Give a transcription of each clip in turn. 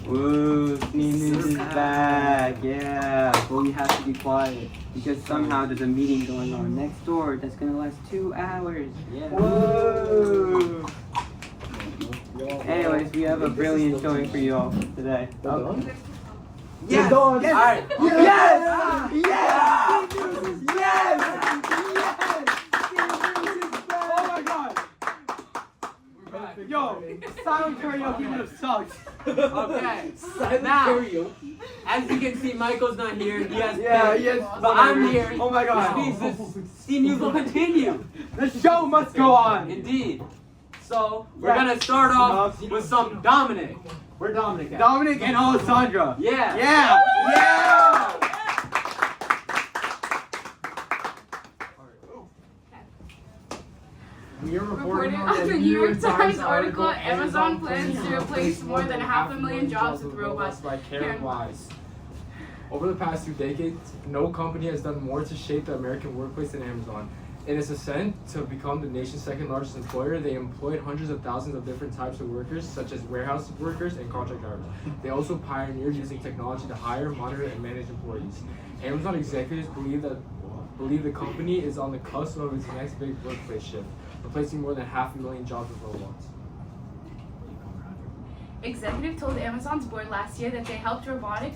Woo, Sneeze is back, yeah. But we have to be quiet because somehow there's a meeting going on next door that's gonna last 2 hours. Yeah. Whoa! Anyways, we have a brilliant showing for you all today. Yes! Yes! Alright. Yes! Yes! Yes! Yes! Oh my god! Yo, silent karaoke would have sucked. Okay. Now, as you can see, Michael's not here. He has but I'm here. Oh my god. Which means this Steam News will continue. The show must go on. Indeed. So, we're gonna start off with some Dominic. We're Dominic at? Dominic and Alessandra. Yeah. Yeah. Yeah. We are Reported on the New York Times article, Amazon plans to replace more than 500,000 jobs with robots by Karen Wise. Over the past 2 decades, no company has done more to shape the American workplace than Amazon. In its ascent to become the nation's second largest employer, they employed hundreds of thousands of different types of workers, such as warehouse workers and contract drivers. They also pioneered using technology to hire, monitor, and manage employees. Amazon executives believe the company is on the cusp of its next big workplace shift, replacing more than 500,000 jobs with robots. Executive told Amazon's board last year that they helped robotic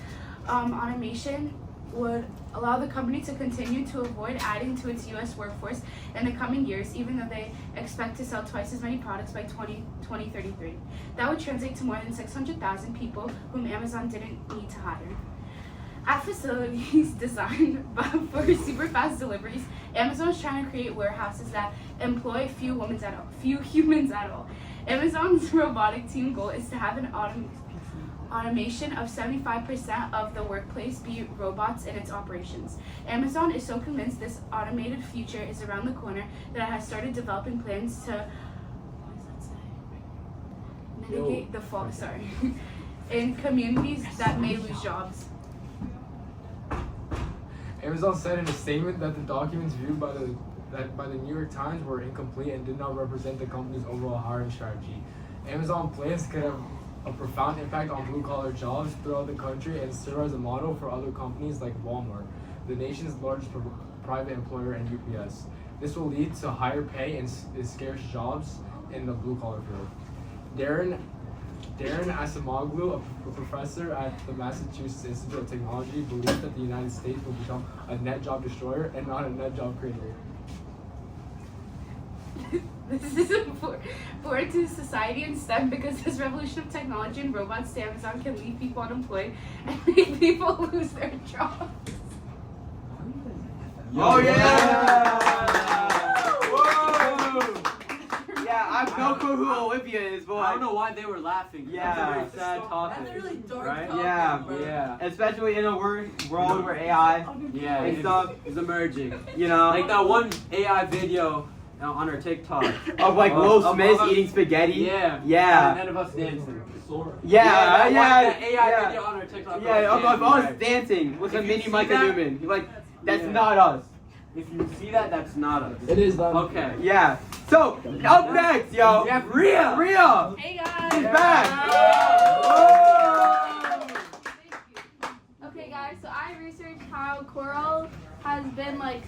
automation would allow the company to continue to avoid adding to its U.S. workforce in the coming years, even though they expect to sell twice as many products by 2033. That would translate to more than 600,000 people whom Amazon didn't need to hire. At facilities designed for super fast deliveries, Amazon is trying to create warehouses that employ few humans at all. Amazon's robotic team goal is to have an automation of 75% of the workplace be robots in its operations. Amazon is so convinced this automated future is around the corner that it has started developing plans to mitigate the fall in communities that may lose jobs. Amazon said in a statement that the documents viewed by the New York Times were incomplete and did not represent the company's overall hiring strategy. Amazon plans could have a profound impact on blue-collar jobs throughout the country and serve as a model for other companies like Walmart, the nation's largest private employer, and UPS. This will lead to higher pay and scarce jobs in the blue-collar field. Darren Asimoglu, a professor at the Massachusetts Institute of Technology, believes that the United States will become a net job destroyer and not a net job creator. This is important to society and STEM because this revolution of technology and robots to Amazon can leave people unemployed and make people lose their jobs. Oh yeah! Whoa! Yeah, I have no clue who Olivia is, but I don't know why they were laughing. Yeah, that's a very sad topic. That's a really dark right? topic. Yeah. Especially in a world where AI and stuff is emerging. You know, Like that one AI video on our TikTok of like Will Smith eating spaghetti. Yeah. And none of us dancing. Yeah. That AI video on our TikTok. Of us dancing with a mini Micah Newman. You're like, that's not us. If you see that, that's not us. It is them. Okay. Yeah. So up next, yo. We have Rhea. Rhea. Hey guys. She's back. Okay guys, so I researched how coral has been like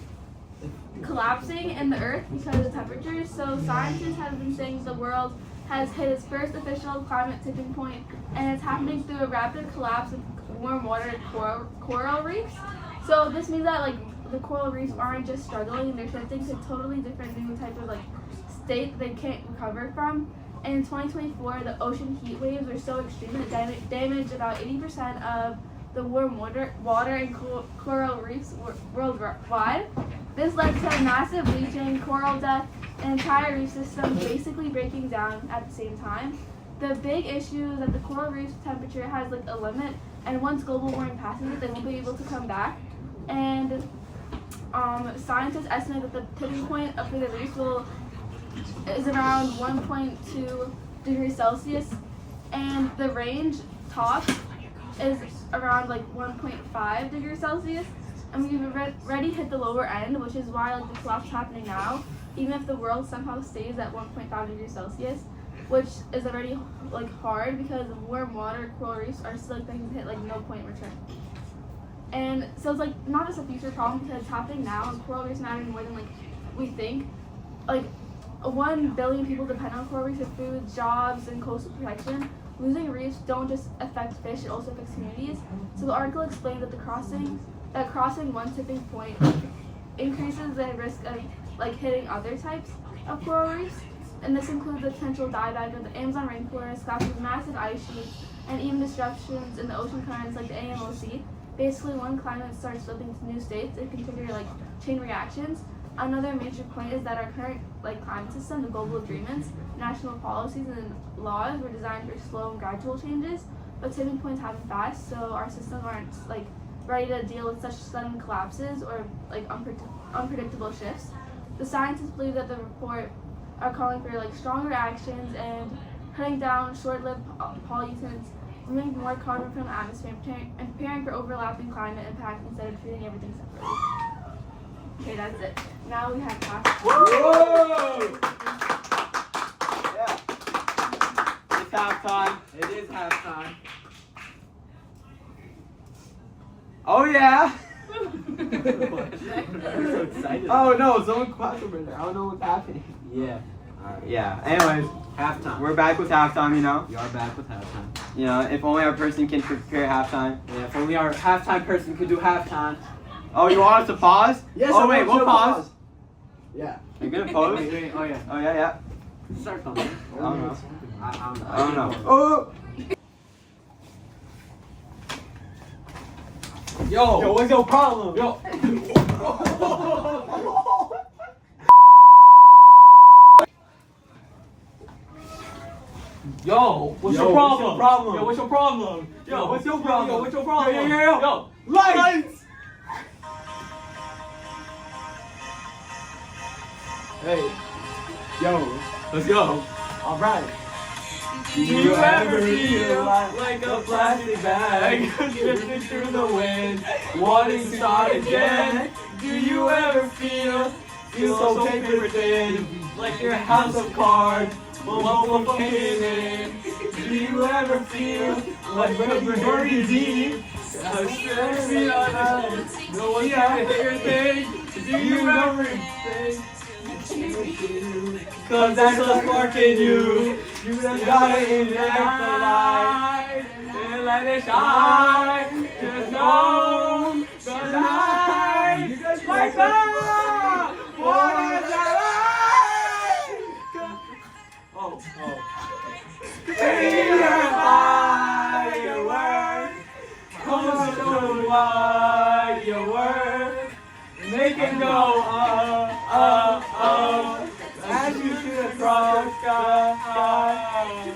collapsing in the earth because of temperatures. So scientists have been saying the world has hit its first official climate tipping point, and it's happening through a rapid collapse of warm water coral reefs. So this means that like the coral reefs aren't just struggling, they're shifting to totally different new type of like state that they can't recover from. And in 2024, the ocean heat waves were so extreme that it damaged about 80% of the warm water and coral reefs worldwide. This led to massive bleaching, coral death, and entire reef systems basically breaking down at the same time. The big issue is that the coral reef's temperature has like a limit, and once global warming passes it, they won't be able to come back. And scientists estimate that the tipping point for the reefs is around 1.2 degrees Celsius, and the range top is around like 1.5 degrees Celsius, and we've already hit the lower end, which is why like the collapse is happening now. Even if the world somehow stays at 1.5 degrees Celsius, which is already like hard because warm water coral reefs are still like they can hit like no point in return. And so it's like not just a future problem because it's happening now, and coral reefs matter more than like we think. Like 1 billion people depend on coral reefs for food, jobs, and coastal protection. Losing reefs don't just affect fish; it also affects communities. So the article explains that crossing one tipping point increases the risk of like hitting other types of coral reefs, and this includes the potential dieback of the Amazon rainforest, collapse of massive ice sheets, and even disruptions in the ocean currents like the AMOC. Basically, when climate starts slipping to new states, it can trigger like chain reactions. Another major point is that our current like climate system, the global agreements, national policies, and laws were designed for slow and gradual changes, but tipping points happen fast, so our systems aren't like ready to deal with such sudden collapses or like unpredictable shifts. The scientists believe that the report are calling for like stronger actions and cutting down short-lived pollutants, removing more carbon from the atmosphere, and preparing for overlapping climate impacts instead of treating everything separately. Okay, that's it. Now we have class. Whoa! Yeah. It's halftime. It is halftime. Oh yeah. I'm so excited. Oh no, someone clapped over there. I don't know what's happening. Yeah. Alright. Yeah. Anyways, Halftime. we're back with halftime. You know. We are back with halftime. You know, if only our person can prepare halftime. Yeah, if only our halftime person could do halftime. Oh, you want us to pause? Yes, Oh I wait, want we'll you to pause. Yeah. You're gonna pause? Wait, oh yeah. Oh yeah, yeah. Start something. I don't know. I I don't know. Oh. Yo, what's your problem? yo. Yo, what's your problem? Yo, what's your problem? Yo, what's your problem? Yo, what's your problem? Yo, lights! Hey. Yo. Let's go. All right. Do you ever feel like a plastic bag drifting through the wind, wanting to start again? Do you ever feel so paper thin, like your house of cards, one from caving in? Do you ever feel like you're buried deep, stressing on us, no one can hear your thing? Do you ever think? Cause that's a spark in you. You just gotta inject the light and let it shine. Just know the light just like that. What is that light? Oh. Be your firework. Come on, show me what you're worth. Make it go as you shoot across the sky.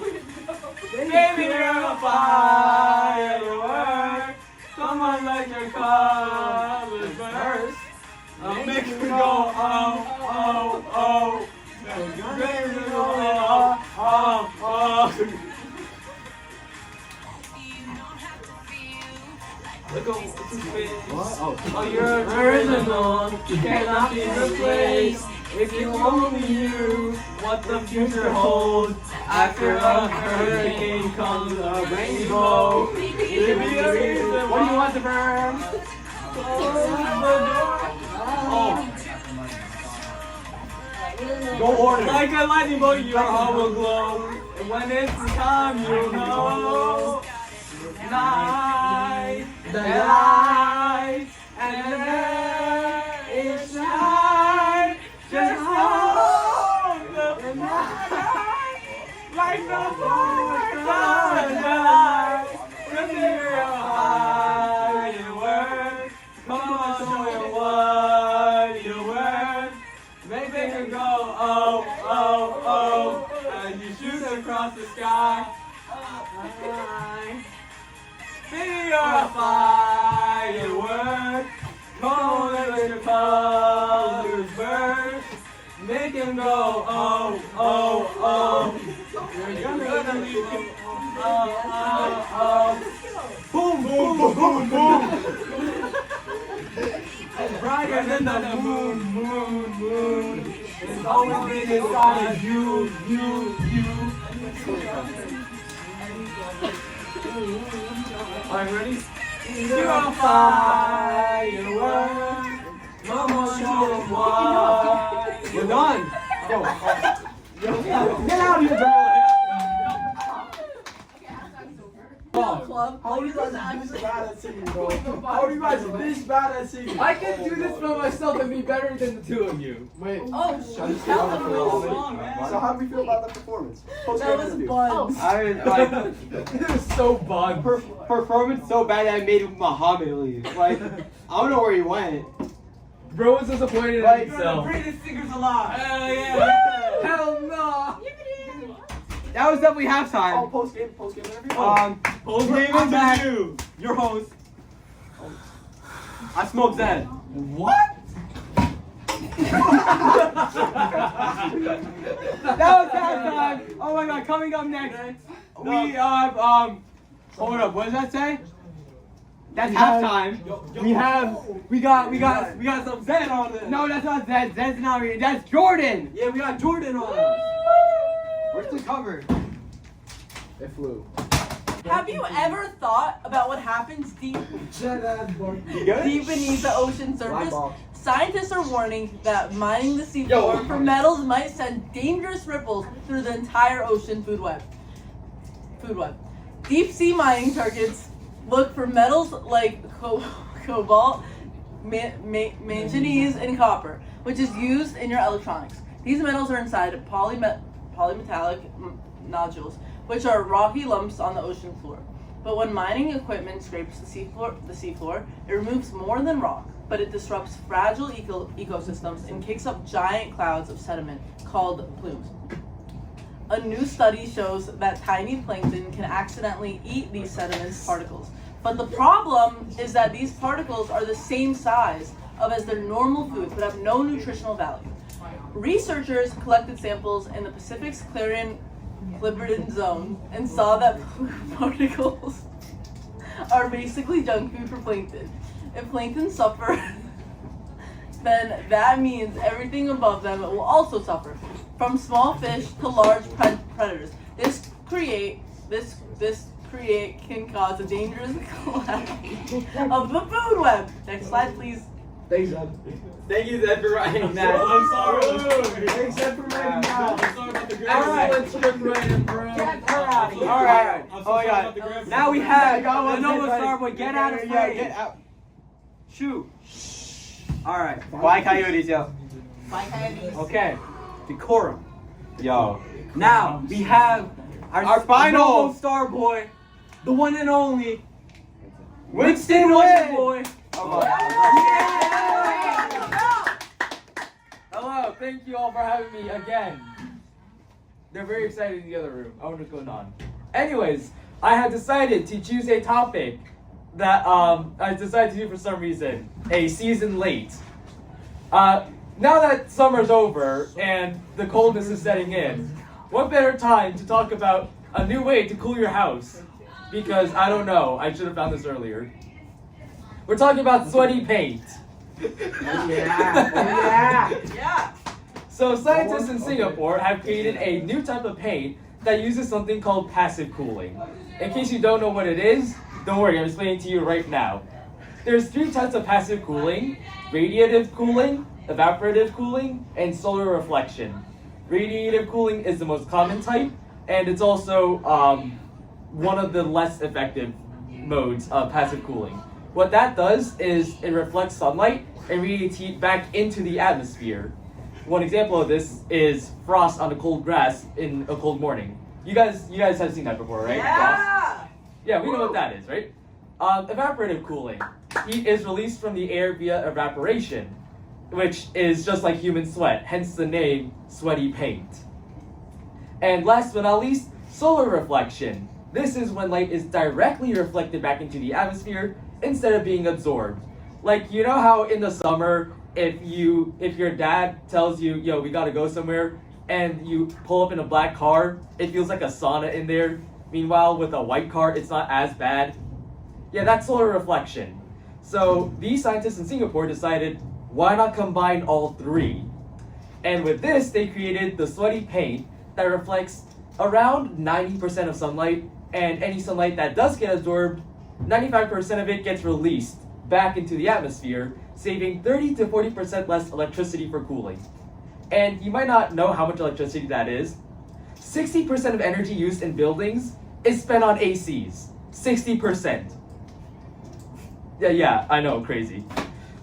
Baby, you're a firework. Come on, let your colors burst. Make it go Make it go What? Oh, you're original, you cannot be replaced. If you only knew what the future holds, after a hurricane comes a rainbow. Give me a reason. What do you want to burn? Oh. Go order. Like a lightning bolt, your heart will glow. And when it's time, you'll know. Night, the light, and then it's night. Just hold the night, like the 4th of July. Remember how you work. Come on, show me what you're worth. Make it go as you shoot across the sky. Be your firework. Come on, let your colors burst. Make him go You're gonna leave him boom, boom, boom, boom, boom. Brighter than the moon. It's always been inside you. Alright, ready? You're on firework. Mama, show them why. We're done. Go. Get out of here, bro. How are you guys this bad at singing, bro? How are you guys this bad at singing? I can do this by myself and be better than the two of you. Wait. Oh, Shall we that start was the a real performance? song, man. So how do we feel about the performance? That was fun. I was like, It was so bad. performance so bad that I made Muhammad leave. Like, I don't know where he went. Bro was disappointed in Like, himself. Greatest singers alive. Hell yeah. Hell no. That was definitely halftime. Oh, post game interview. Post game I'm back. interview. Your host. I smoked that. What? That was halftime. Oh my god, coming up next, we have hold up, what does that say? That's halftime. We got some Zen on it. No, that's not Zen. Zen's not here. That's Jordan. Yeah, we got Jordan on us. Where's the cover? It flew. Have you ever thought about what happens deep beneath the ocean surface? Scientists are warning that mining the seafloor for metals might send dangerous ripples through the entire ocean food web. Deep sea mining targets look for metals like cobalt, manganese, and copper, which is used in your electronics. These metals are inside polymetallic nodules, which are rocky lumps on the ocean floor. But when mining equipment scrapes the seafloor, it removes more than rock, but it disrupts fragile ecosystems and kicks up giant clouds of sediment called plumes. A new study shows that tiny plankton can accidentally eat these sediment particles. But the problem is that these particles are the same size as their normal food, but have no nutritional value. Researchers collected samples in the Pacific's Clipperton zone and saw that particles are basically junk food for plankton. If plankton suffer, then that means everything above them will also suffer, from small fish to large predators. This can cause a dangerous collapse of the food web. Next slide, please. Thanks, Ed. Thank you, Zed, for writing that. I'm sorry. Thanks, Ed, for writing that. I'm sorry about the graphic. Excellent script writing, bro. Alright. I'm so Oh my sorry god. about the graphic. Now we have got one. Innovo Starboy. Get out of Yeah, frame. get out. Shoot. Alright. Why coyotes, yo? Okay. Decorum. Yo. Now we have Our final. Innovo Starboy, the one and only Winston Boy. Hello, thank you all for having me again. They're very excited in the other room. I wonder what's going on. Anyways, I had decided to choose a topic that I decided to do for some reason, a season late. Now that summer's over and the coldness is setting in, what better time to talk about a new way to cool your house? Because I don't know, I should have found this earlier. We're talking about sweaty paint. Yeah. So scientists in Singapore have created a new type of paint that uses something called passive cooling. In case you don't know what it is, don't worry, I'm explaining to you right now. There's 3 types of passive cooling: radiative cooling, evaporative cooling, and solar reflection. Radiative cooling is the most common type, and it's also one of the less effective modes of passive cooling. What that does is it reflects sunlight and radiates heat back into the atmosphere. One example of this is frost on the cold grass in a cold morning. You guys have seen that before, right? Frost? Yeah, we know what that is, right? Evaporative cooling. Heat is released from the air via evaporation, which is just like human sweat, hence the name sweaty paint. And last but not least, solar reflection. This is when light is directly reflected back into the atmosphere instead of being absorbed. Like, you know how in the summer, if your dad tells you, yo, we gotta go somewhere, and you pull up in a black car, it feels like a sauna in there. Meanwhile, with a white car, it's not as bad. Yeah, that's solar reflection. So these scientists in Singapore decided, why not combine all 3? And with this, they created the sweaty paint that reflects around 90% of sunlight, and any sunlight that does get absorbed, 95% of it gets released back into the atmosphere, saving 30 to 40% less electricity for cooling. And you might not know how much electricity that is. 60% of energy used in buildings is spent on ACs. 60%. Yeah, I know, crazy.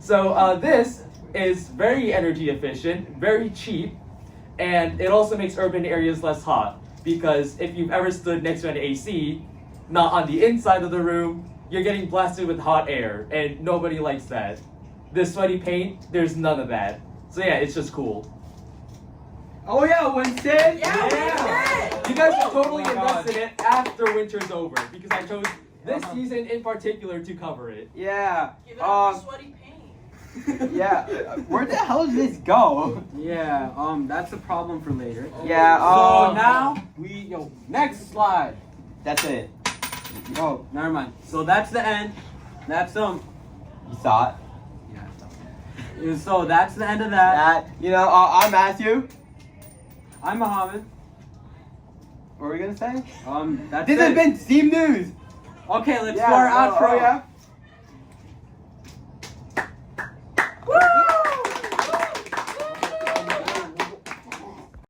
So this is very energy efficient, very cheap, and it also makes urban areas less hot. Because if you've ever stood next to an AC, not on the inside of the room, you're getting blasted with hot air, and nobody likes that. This sweaty paint, there's none of that. So yeah, it's just cool. Oh yeah, Winston! Yeah! You guys should totally invest in it after winter's over, because I chose this season in particular to cover it. Yeah. Give it up for sweaty paint. Yeah. Where the hell does this go? Yeah, that's a problem for later. Yeah, So now next slide. That's it. Oh, never mind. So that's the end. That's You saw it? Yeah. So that's the end of that. I'm Matthew. I'm Mohammed. What were we gonna say? That's This it. has been Steam News. Okay, let's do our outro. Yeah.